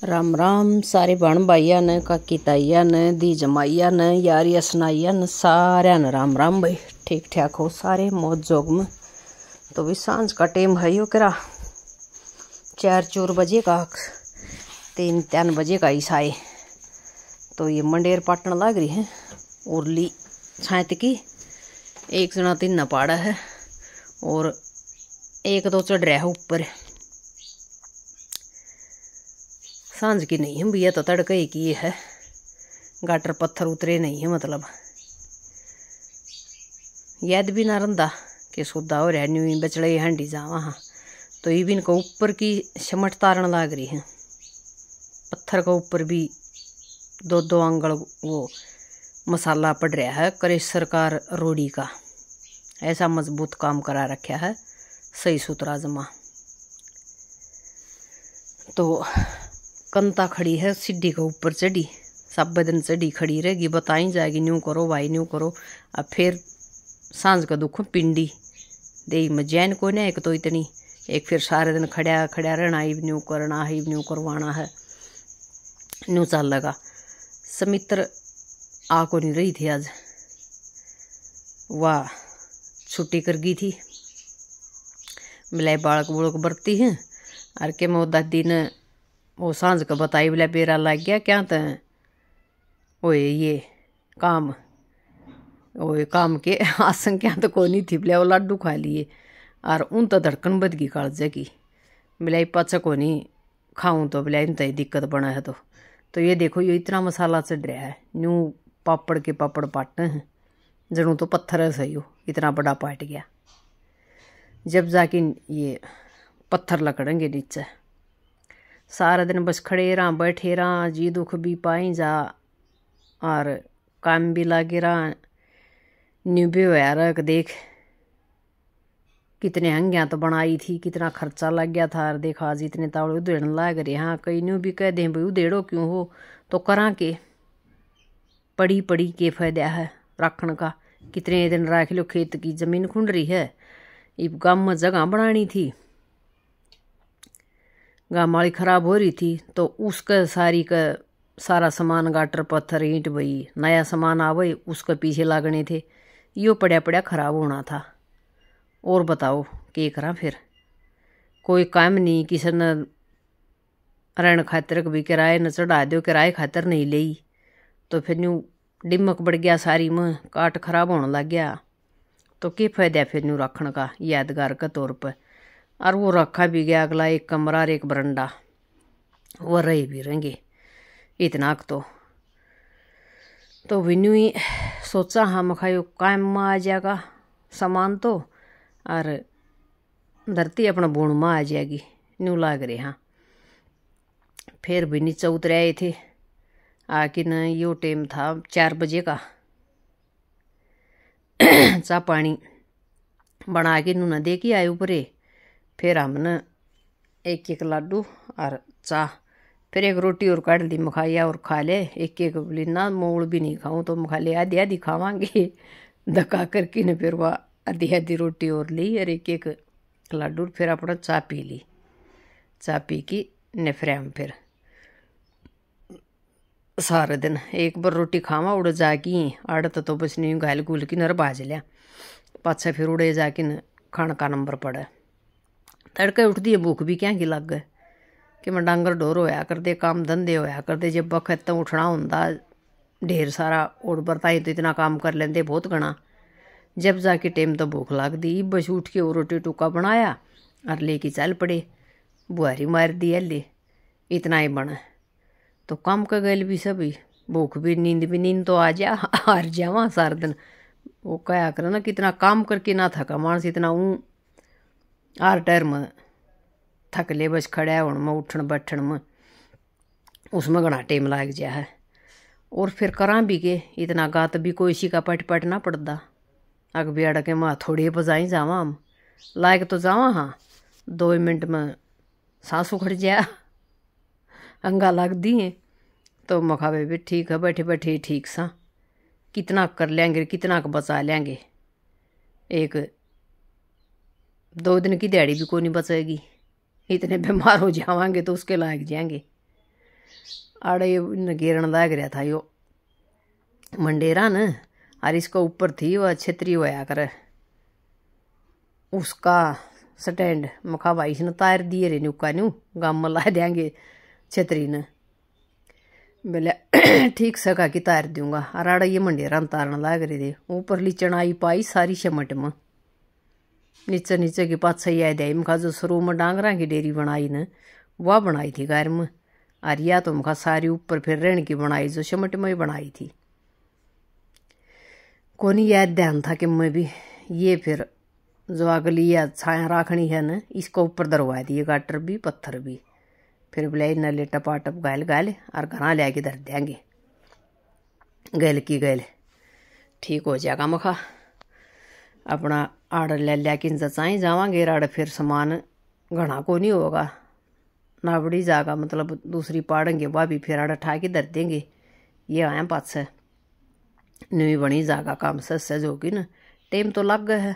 राम राम सारे बहन भाइया ने काकी ताइया ने दी जमाइया ने यारिया सनाइया ने सारे ने राम राम भाई। ठीक ठाक हो सारे मौज जोग में। तो भी सांझ का टाइम है यो करा 4 बजे का 3 बजे का ईसाए। तो ये मंडेर पाटन लाग रही है उरली छात की। एक जना 3 न पाड़ा है और 1-2 चढ़ रहा है ऊपर। सांझ की नहीं है भैया, तो तड़के की है। गाटर पत्थर उतरे नहीं है, मतलब याद भी ना रंदा कि सुधा हो रहा न्यू बचड़े हांडी जावा। हाँ तो ये भी इनको ऊपर की समट तारण लाग रही है। पत्थर का ऊपर भी 2-2 आंगल वो मसाला पड़ रहा है। करे सरकार रोड़ी का ऐसा मजबूत काम करा रखा है, सही सुथरा जमा। तो कंता खड़ी है सीढ़ी के ऊपर चढ़ी, सब बदन चढ़ी खड़ी रहेगी, बताई जाएगी न्यू करो भाई न्यू करो। अब फिर सांझ का दुख पिंडी दे मजैन को ना एक तो इतनी एक फिर सारे दिन खड़ा खड़ा रहना, ही न्यू करना ही न्यू करवाना है न्यू चाल लगा। समित्र आ को नहीं रही थी आज, वाह छुट्टी कर गई थी। मिलाई बालक बुलक बरती है और के मो दादी ने वो सांझ का बताई बोला बेरा लग गया क्या तो ओए ये काम ओए काम के आसन क्या तो कोई नहीं थी बोले वो लड्डू खा लिए और उन तो धड़कन बद गई कालजे की। मिलाई पचा को नहीं खाऊं तो बोला इन तो दिक्कत बना है। तो ये देखो ये इतना मसाला चढ़ रहा है, न्यू पापड़ के पापड़ पाटते हैं जनू तो पत्थर है सही हो, इतना बड़ा पाट गया। जब जाके ये पत्थर लकड़ेंगे नीचे। सारा दिन बस खड़े रहा बैठे रहा, जी दुख भी पाई जा और काम भी लागे रहा। न्यू भी होया रख देख कितने हंगियाँ तो बनाई थी, कितना खर्चा लग गया था। और देखा आज इतने तावड़े उधेड़ने लाग रहे। हाँ कई न्यू भी कह दें भाई उधेड़ो क्यों हो, तो करा के पड़ी पड़ी के फायदा है रखने का। कितने दिन रख लो, खेत की जमीन खुंड रही है। इब गाँव में जगह बनानी थी, गाँव वाली खराब हो रही थी तो उसका सारी का सारा सामान गाटर पत्थर ईंट भई नया सामान आवे उसके पीछे लागने थे। यो पड़ा पड़ा खराब होना था। और बताओ के करा फिर, कोई काम नहीं। किसी ने रहने खातर भी किराए न चढ़ा दो, किराए खातर नहीं ली तो फिर न्यू डिमक बढ़ गया सारी में, काट खराब होने लग गया। तो के फायदा फिर न्यू रखने का यादगार के तौर पर। और वो रखा भी गया अगला एक कमरा और एक बरंडा, वो रहे भी रहेंगे इतना तो विन्यू ही सोचा हम खायो काम में आ जाएगा सामान तो, और धरती अपना बूण में आ जाएगी न्यू लाग रहे। हाँ फिर भी नीचे उतर आए थे आके न यो टाइम था 4 बजे का। चाह पानी बना के नू न दे के आए ऊपरे। फिर हमने एक लड्डू और चाह, फिर एक रोटी और काट दी मखाइया और खा ले। एक बोली ना मोड़ भी नहीं खाऊं तो मखा ले आधी आधी खावांगे धक्का करके न। फिर वह आधी आधी रोटी और ली और एक लड्डू। फिर अपना चाह पी ली। चाह पी की ने फिर हम फिर सारे दिन एक बार रोटी खावा उड़ जाकी आड़त तो बस नहीं घायल गुल की नर बाज लिया। पाछा फिर उड़े जाके न खाने का नंबर पड़े। तड़के उठती है भूख भी क्या की लग गए कि मैं डांगर ढोर होया कर दे, काम धंधे होया कर दे। जब बखत तो उठना होंदा ढेर सारा और बरताई तो इतना काम कर लेंदे बहुत घना। जब जाके टाइम तो भूख लग दी, बस उठ के वो रोटी टुका बनाया और लेके चल पड़े। बुहारी मार दी ले इतना ही बना तो काम का गल भी सभी भूख भी नींद तो आ जा हार जावा सारा दिन। वो कहा कर ना कितना काम करके ना थका मानस, इतना ऊँ आर टायर में थक ले बस खड़ा होने में उठन बैठन में उसमें घना टाइम लाग जा है। और फिर करा भी के इतना गात भी कोई सी का पट ना पड़ता। अग भी अड़ के माँ थोड़ी बजाई जावा हम लायक तो जावा। हाँ 2 मिनट में सांस उखड़ जा अंगा लग दी तो मखावे भी ठीक है बैठे बैठे ठीक सा कितना कर लेंगे कितना का बचा लेंगे। 1-2 दिन की दिहाड़ी भी कोई नहीं बचेगी, इतने बीमार हो जावांगे तो उसके लायक जाएंगे। आड़े इन घेरन लाग रहा था यो मंडेरा न, और इसको ऊपर थी वह छतरी होया करे उसका स्टैंड। मखा भाई इसने तार दिए रे नुका न्यू गाम में ला देंगे छतरी ने। बोले ठीक सका कि तार दूंगा। और आड़ा ये मंडेरा तारन लाग रहे थे। ऊपर लीचन आई पाई सारी शमट में, नीचे नीचे की पाछा याद आई मखा जो शुरू में डांगरा की डेरी बनाई न वह बनाई थी घर में। और या तो मखा सारी ऊपर फिर रहने की बनाई जो शमट में ही बनाई थी। कोनी याद ध्यान था कि मैं भी ये फिर जो अगली या छाया राखनी है न इसको ऊपर दरवा दिए गाटर भी पत्थर भी। फिर बोले नले टपाटप गायल गायल और घरा ले आके धर देंगे। गैल की गैल ठीक हो जाएगा मखा। अपना आड़ ले लेके चाहे जावांगे आड़ फिर सामान घना को नहीं होगा ना बड़ी जागा मतलब दूसरी पाड़ेंगे वह भी फिर आड़ ठा के धर देंगे। ये आया पास से नवी बनी जागा काम सस्या जोगी न टेम तो लग गया है।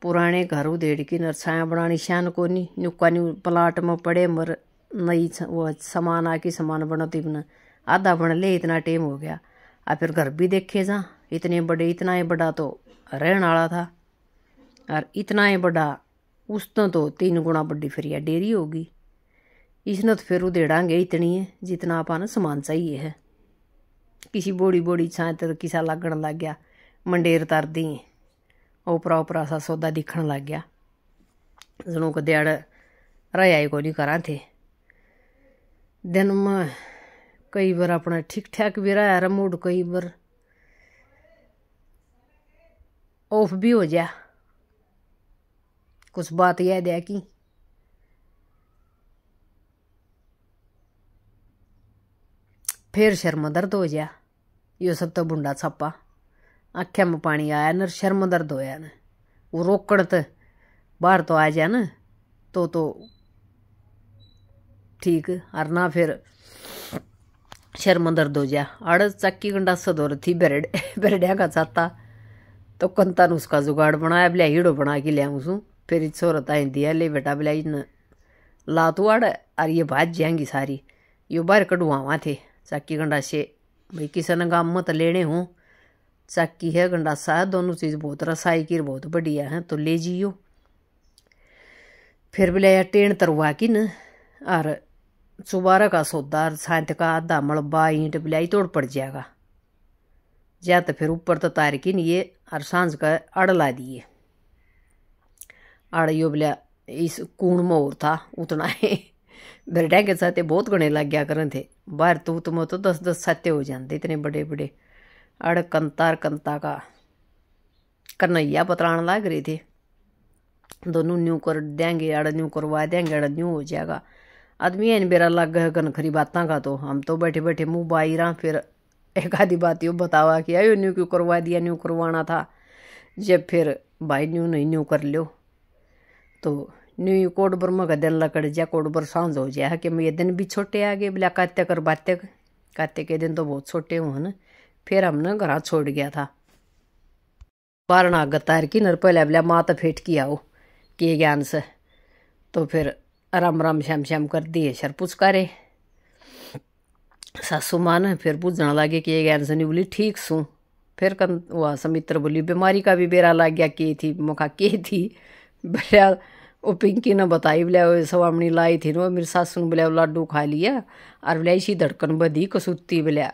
पुराने घर उधेड़ की नरछाया बनानी शान को नहीं नुका न्यू प्लाट में पड़े मर नई वो सामान आके सामान बनती बन आधा बन ले इतना टेम हो गया। आ फिर घर भी देखे जा इतने बड़े इतना ही बड़ा तो रहने वाला था और इतना ही बड़ा उस तो 3 गुना बड़ी फिर यह डेरी होगी। इसने तो फिर उधेड़ांगे इतनी है जितना अपन सामान चाहिए है। किसी बोड़ी बोड़ी छाए तो किसा लगन लग गया मंडेर तर दी ओपरा ओपरा सा सौदा दिखन लग गया। जनों को दिहाड़ रहा को नहीं करा थे। दिन में कई बार अपना ठीक ठाक भी रहा है मूड कई बार ऑफ भी हो जा। कुछ बात याद है कि फिर शर्म दर्द हो जा। यो सब तो बुंडा छप्पा आख्या में पानी आया न शर्म दर्द होया न वो रोकड़ तो बाहर तो आ जा न तो ठीक और ना फिर शर्म दर्द हो जा। आड़ चक्की गंडा सदोर थी बेरड्या का चाहता तो कंता उसका जुगाड़ बनाया बिला हीड़ो बना के लिया उसू। फिर छोरत आई दिया ले बेटा बिला इन ला तू आड़ और ये भाज जाएंगी सारी यो बाहर कढ़ुआवा थे चक्की गंडा से भाई किसी ने गाम में तो लेने हों चक्की है गंडासा है दोनों चीज़ बहुत रसाई की बहुत बढ़िया है तो ले जियो। फिर बोले यार टेन तरवा की न और चुबारा का सौदा छांत का आधा मलबा ईंट बिलाई तोड़ पड़ जाएगा या तो फिर ऊपर तो तार की नहीं ये और सांझ का अड़ ला दिए। अड़ यो बोलिया इस कूण में और था उतना है बेरड्या के साथ बहुत गणे लग गया करें थे। बाहर तूत में तो 10-10 साते हो जाते इतने बड़े बड़े। अड़ कंता का कन्हैया पतरान लाग रहे थे। दोनों न्यू कर देंगे अड़ न्यू करवा देंगे अड़ न्यू हो जाएगा। आदमी इन बेरा लग गए गनखरी बातों का तो हम तो बैठे बैठे मुँह बाई रहा। फिर एक आधी बात यो बतावा कि आयो न्यू क्यों करवा दिया न्यू करवाना था। जब फिर भाई न्यू नहीं न्यू कर लो तो न्यू कोडबर में दिन लकड़ जा कोडबर सांझ हो जाए कि ये दिन भी छोटे आ गए बिला कात्या कर बात्या कात्या के दिन तो बहुत छोटे हुए न। फिर हमने घर छोड़ गया था बारना गतार की नर पहले बिला माँ तो फेट किया हो के ज्ञान से तो फिर राम राम श्याम श्याम कर दिए शर पुचकारे सासू माँ ने फिर पूछने लगे कि ये ज्ञान से नहीं बोली ठीक सू। फिर कन वह समित्र बोली बीमारी का भी बेरा लग गया के थी मुखा के थी बोलिया वो पिंकी ने बताई बोलिया वो सवामणी लाई थी वो मेरी सासू ने बोलिया लाडू खा लिया और बोलिया इसी धड़कन बधी कसूती बोलिया।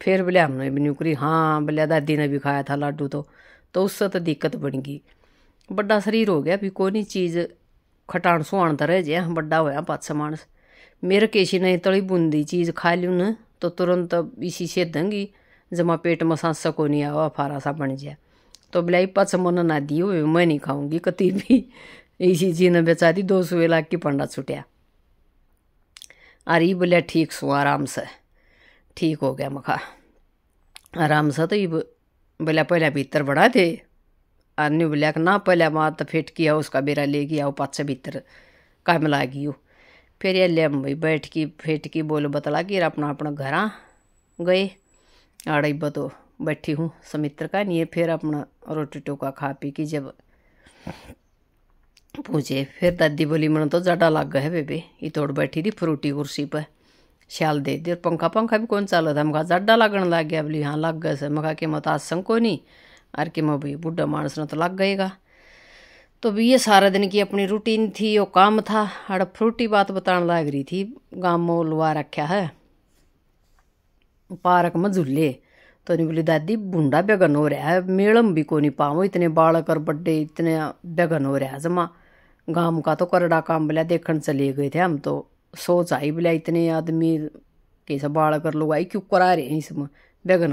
फिर बोलिया हमने भी न्यूकरी हाँ बोलिया दादी ने भी खाया था लाडू तो उससे तो दिक्कत बन गई। बड़ा शरीर हो गया भी कोई चीज़ खटाण सुहान तो रह जाए बड़ा होया पाछा मानस। मेरे किसी ने तली बुंदी चीज़ खा लूँ न तो तुरंत इसी से दंगी जमा पेट में सांसा को नहीं आवा फारा सा बन जाए। तो बोला पाछ मन ना दी हुए मैं नहीं खाऊंगी कति भी। इसी चीज ने बेचा दी 200 लाख की पंडा छुटिया। अरे बोलिया ठीक सो आराम से ठीक हो गया मखा आराम से। तो ये बोलिया पहले भीतर बड़ा थे अन्य बोलिया ना पहले माँ तो फेट किया उसका बेरा ले गया वो पाँच से भीतर काम लागी हो। फिर ये ले भाई बैठ की फेट की बोल बतला कि अपना अपना घर गए आड़े तो बैठी हूँ समित्र का नहीं है। फिर अपना रोटी टोका खा पी की जब पूछे फिर दादी बोली मन तो ज़्यादा लग गए बेबे ये तोड़ बैठी थी फ्रूटी कुर्सी पर श्याल दे दे। पंखा पंखा भी कौन चाल था। मैं जड्डा लगन लग गया। बोली हाँ लग गए से। मैं कि मत आज संको नहीं और कि मैं भाई बुढ़ा मानस न तो लग गएगा। तो भी ये सारा दिन की अपनी रूटीन थी, वो काम था। अड़ फ्रूटी बात बताने लग रही थी। गाँव में लुआ रखा है पार्क में झूले। तो नहीं बोली दादी बूढ़ा बेगन हो रहा है, मेड़म भी को नहीं पाओ, इतने बालक और बड्डे इतने बेगन हो रहा है जमा। गांव का तो करड़ा काम बोला देखने चले गए थे हम। तो सोच आई बोला इतने आदमी कैसे बालक और लोग आई क्यों करा रहे हैं इसमें बेगन